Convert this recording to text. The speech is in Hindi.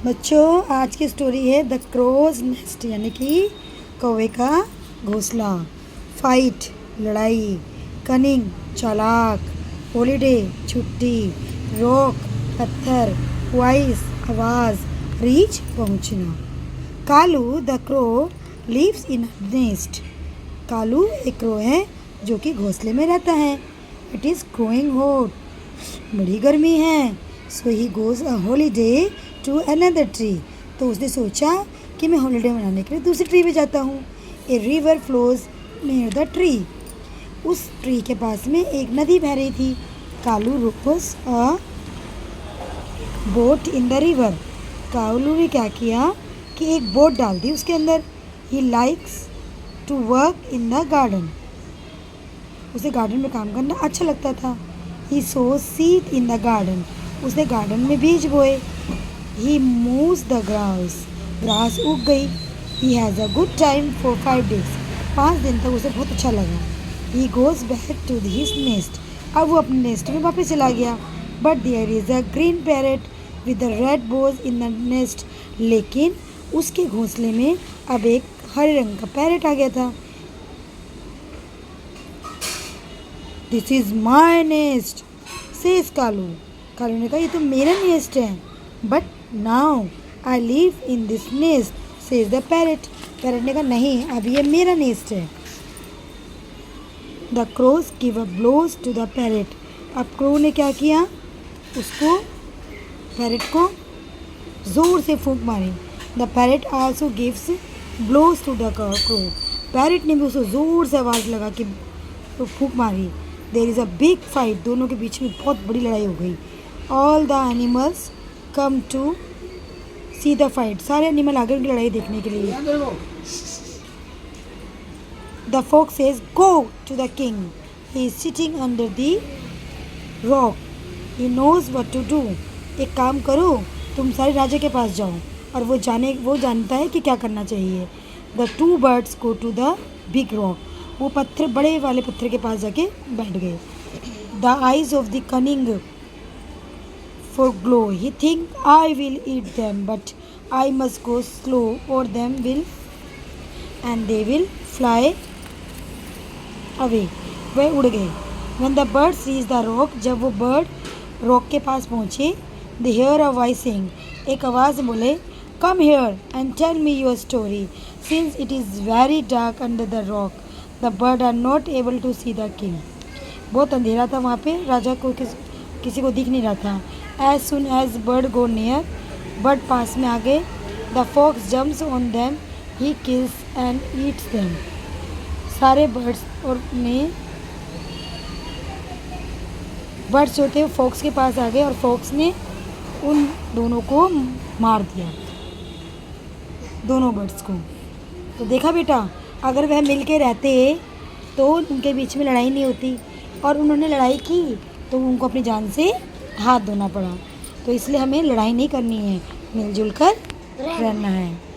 बच्चों, आज की स्टोरी है द क्रोज नेस्ट, यानी कि कौवे का घोंसला। फाइट लड़ाई, कनिंग चालाक, हॉलीडे छुट्टी, रॉक पत्थर, वॉइस आवाज़, रीच पहुंचना। Kalu the crow lives in nest. Kalu एक क्रो है जो कि घोंसले में रहता है। इट इज़ ग्रोइंग हॉट, बड़ी गर्मी है। So he goes a holiday to another tree. तो उसने सोचा कि मैं हॉलीडे मनाने के लिए दूसरी ट्री पे जाता हूँ। A river flows near the tree. उस ट्री के पास में एक नदी बह रही थी। Kalu rows a boat in the river. Kalu ने क्या किया कि एक बोट डाल दी उसके अंदर। He likes to work in the garden. उसे गार्डन में काम करना अच्छा लगता था। He sows seed in the garden. उसने गार्डन में बीज बोए। He mows the grass. Grass उग गई। He has a good time for 5 days। 5 दिन तक उसे बहुत अच्छा लगा। He goes back to his nest. अब वो अपने नेस्ट में वापस चला गया। But there is a green parrot with the red Bhoj in the nest. लेकिन उसके घोंसले में अब एक हरे रंग का पैरेट आ गया था। This is my nest says Kalu. Kalu ने कहा, ये तो मेरा नेस्ट है। But now I live in this nest says the parrot. Parrot ने कहा, नहीं, अब ये मेरा नेस्ट है। The crows give a blows to the parrot. अब क्रो ने क्या किया, उसको पैरेट को ज़ोर से फूंक मारी। The parrot also gives blows to the crow. Parrot ने भी उसको ज़ोर से आवाज़ लगा के फूंक मारी। There is a big fight. दोनों के बीच में बहुत बड़ी लड़ाई हो गई। All the animals come to see the fight. सारे एनिमल आ गए उनकी लड़ाई देखने के लिए। The fox says, go to the king. He is sitting under the rock. He knows what to do. एक काम करो, तुम सारे राजा के पास जाओ और वो जानता है कि क्या करना चाहिए। The 2 birds go to the big rock. वो बड़े वाले पत्थर के पास जाके बैठ गए। The eyes of the cunning फॉर glow. He think I will eat them but I must go slow or them will and they will fly away. वह उड़ गए। When the birds reach the rock. जब वो बर्ड रॉक के पास पहुँचे, they hear a voice saying. एक आवाज़ बोले, come here and tell me your story since it is very dark under the rock. The bird are not able to see the king. बहुत अंधेरा था वहाँ पे, राजा को किसी को दिख नहीं रहा था। As soon as bird go near. Bird पास में आ गए। The fox jumps on them. He kills and eats them. सारे बर्ड्स होते हुए फॉक्स के पास आ गए और फॉक्स ने उन दोनों को मार दिया, दोनों बर्ड्स को। तो देखा बेटा, अगर वह मिल के रहते तो उनके बीच में लड़ाई नहीं होती, और उन्होंने लड़ाई की तो उनको अपनी जान से हाथ धोना पड़ा। तो इसलिए हमें लड़ाई नहीं करनी है, मिलजुल कर रहना है।